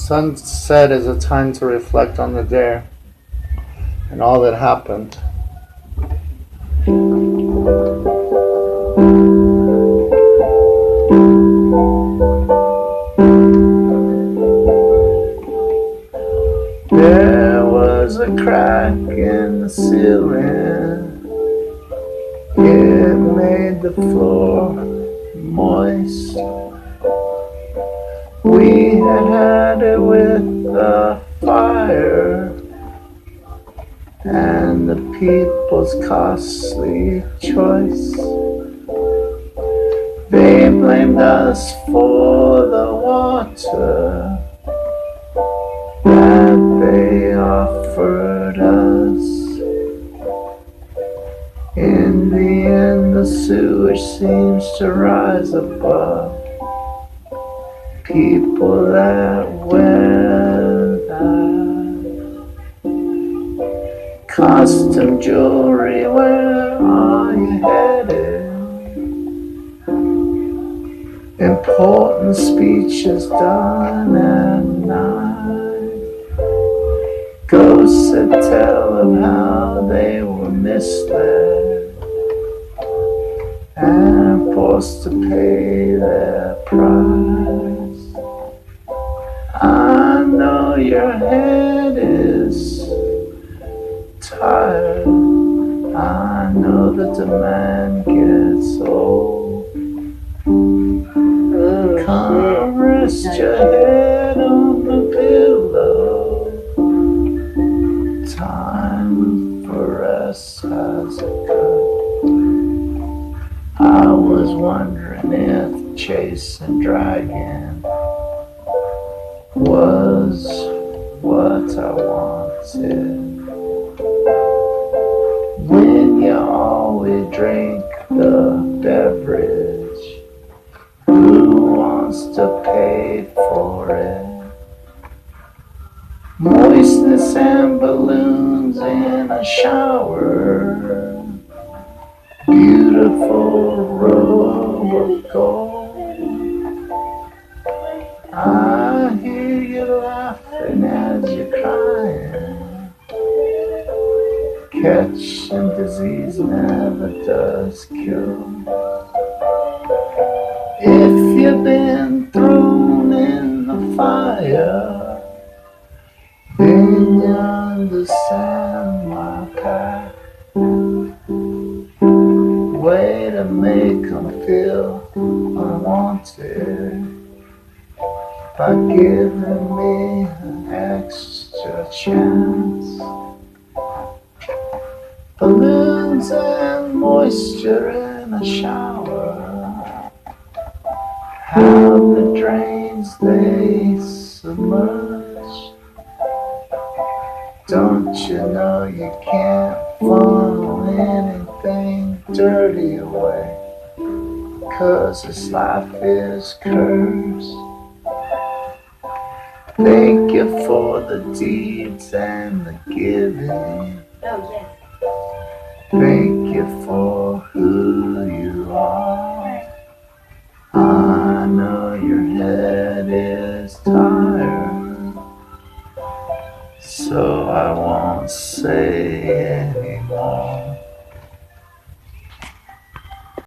Sunset is a time to reflect on the day and all that happened. There was a crack in the ceiling. It made the floor moist. We had it with the fire and the people's costly choice. They blamed us for the water that they offered us. In the end, the sewage seems to rise above people that wear that costume jewelry. Where are you headed? Important speeches done at night. Ghosts that tell of how they were misled and forced to pay their price. I know your head is tired. I know the demand gets old. Come rest your head on the pillow. Time for rest has occurred. I was wondering if chasing dragon was what I wanted. When you always drink the beverage, who wants to pay for it? Moistness and balloons in a shower, beautiful robe of gold. I hear you laughing as you're crying. Catching disease never does cure. If you've been thrown in the fire, then you understand my path. Way to make them feel unwanted by giving me an extra chance. Balloons and moisture in a shower, how the drains they submerge. Don't you know you can't funnel anything dirty away, 'cause this life is cursed. Thank you for the deeds and the giving. Thank you for who you are. I know your head is tired.